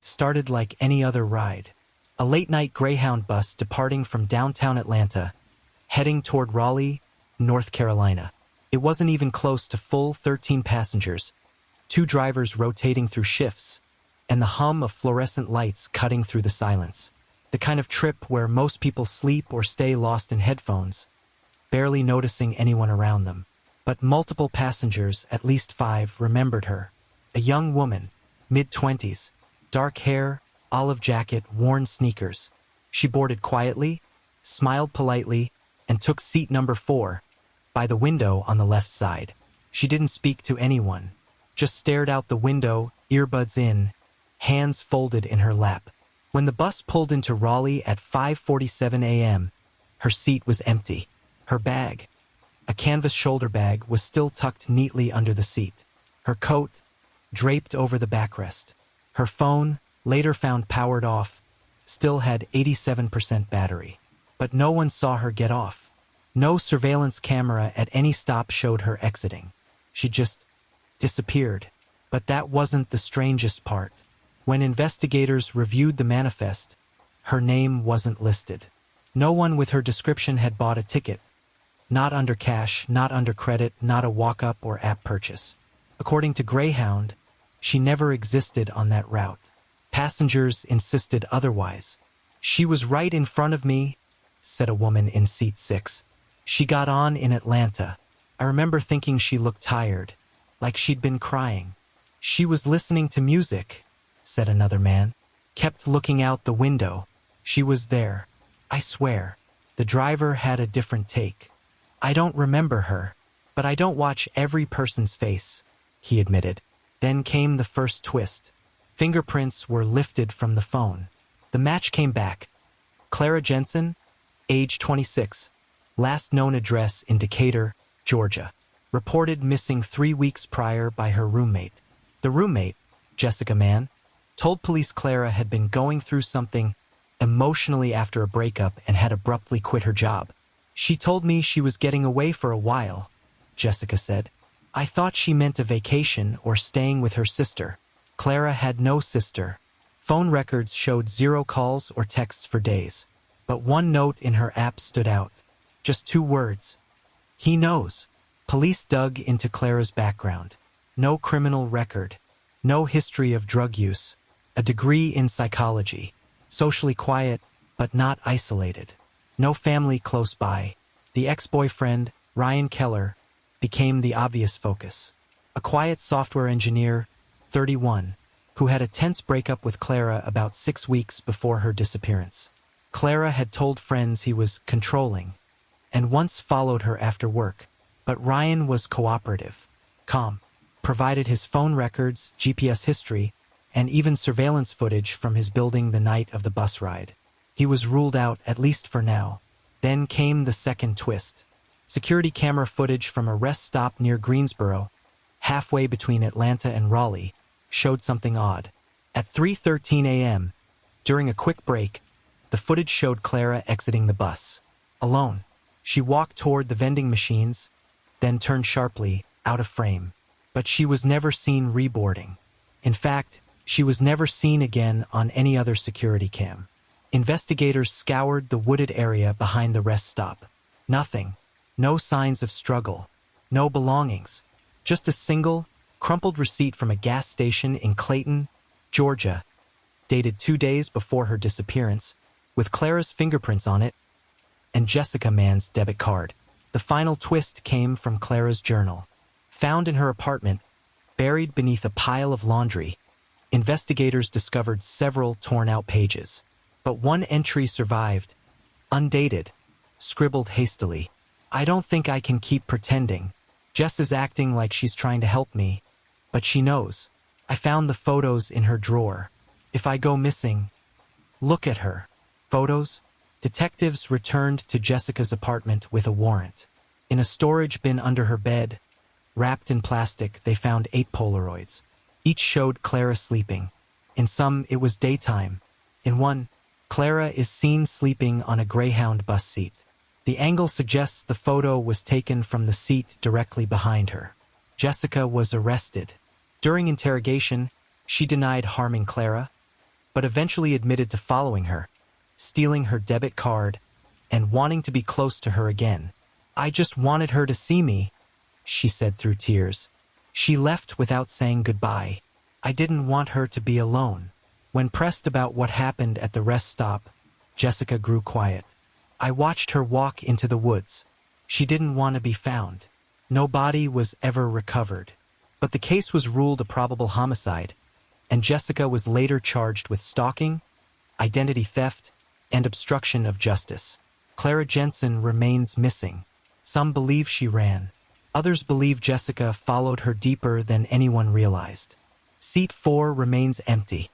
started like any other ride. A late-night Greyhound bus departing from downtown Atlanta, heading toward Raleigh, North Carolina. It wasn't even close to full 13 passengers, 2 drivers rotating through shifts, and the hum of fluorescent lights cutting through the silence. The kind of trip where most people sleep or stay lost in headphones, barely noticing anyone around them. But multiple passengers, at least 5, remembered her. A young woman, mid-20s, dark hair, olive jacket, worn sneakers. She boarded quietly, smiled politely, and took seat number 4, by the window on the left side. She didn't speak to anyone, just stared out the window, earbuds in, hands folded in her lap. When the bus pulled into Raleigh at 5:47 a.m., her seat was empty. Her bag, a canvas shoulder bag, was still tucked neatly under the seat. Her coat, draped over the backrest. Her phone, later found powered off, still had 87% battery. But no one saw her get off. No surveillance camera at any stop showed her exiting. She just disappeared. But that wasn't the strangest part. When investigators reviewed the manifest, her name wasn't listed. No one with her description had bought a ticket. Not under cash, not under credit, not a walk-up or app purchase. According to Greyhound, she never existed on that route. Passengers insisted otherwise. "She was right in front of me," said a woman in seat 6. "She got on in Atlanta. I remember thinking she looked tired, like she'd been crying. She was listening to music," said another man. "Kept looking out the window. She was there. I swear." The driver had a different take. "I don't remember her, but I don't watch every person's face," he admitted. Then came the first twist. Fingerprints were lifted from the phone. The match came back. Clara Jensen, age 26, last known address in Decatur, Georgia. Reported missing 3 weeks prior by her roommate. The roommate, Jessica Mann, told police Clara had been going through something emotionally after a breakup and had abruptly quit her job. "She told me she was getting away for a while," Jessica said. "I thought she meant a vacation or staying with her sister." Clara had no sister. Phone records showed 0 calls or texts for days. But one note in her app stood out. Just 2 words. "He knows." Police dug into Clara's background. No criminal record. No history of drug use. A degree in psychology. Socially quiet, but not isolated. No family close by. The ex-boyfriend, Ryan Keller, became the obvious focus. A quiet software engineer, 31, who had a tense breakup with Clara about 6 weeks before her disappearance. Clara had told friends he was controlling, and once followed her after work. But Ryan was cooperative, calm, provided his phone records, GPS history, and even surveillance footage from his building the night of the bus ride. He was ruled out, at least for now. Then came the second twist. Security camera footage from a rest stop near Greensboro, halfway between Atlanta and Raleigh, showed something odd. At 3:13 a.m., during a quick break, the footage showed Clara exiting the bus. Alone. She walked toward the vending machines, then turned sharply, out of frame. But she was never seen reboarding. In fact, she was never seen again on any other security cam. Investigators scoured the wooded area behind the rest stop. Nothing. No signs of struggle. No belongings. Just a single, crumpled receipt from a gas station in Clayton, Georgia, dated 2 days before her disappearance, with Clara's fingerprints on it, and Jessica Mann's debit card. The final twist came from Clara's journal. Found in her apartment, buried beneath a pile of laundry, investigators discovered several torn-out pages. But one entry survived, undated, scribbled hastily. "I don't think I can keep pretending. Jess is acting like she's trying to help me, but she knows. I found the photos in her drawer. If I go missing, look at her." Photos? Detectives returned to Jessica's apartment with a warrant. In a storage bin under her bed, wrapped in plastic, they found 8 Polaroids. Each showed Clara sleeping. In some, it was daytime. In one, Clara is seen sleeping on a Greyhound bus seat. The angle suggests the photo was taken from the seat directly behind her. Jessica was arrested. During interrogation, she denied harming Clara, but eventually admitted to following her, stealing her debit card, and wanting to be close to her again. "I just wanted her to see me," she said through tears. She left without saying goodbye. "I didn't want her to be alone." When pressed about what happened at the rest stop, Jessica grew quiet. "I watched her walk into the woods. She didn't want to be found. No body was ever recovered." But the case was ruled a probable homicide, and Jessica was later charged with stalking, identity theft, and obstruction of justice. Clara Jensen remains missing. Some believe she ran. Others believe Jessica followed her deeper than anyone realized. Seat 4 remains empty.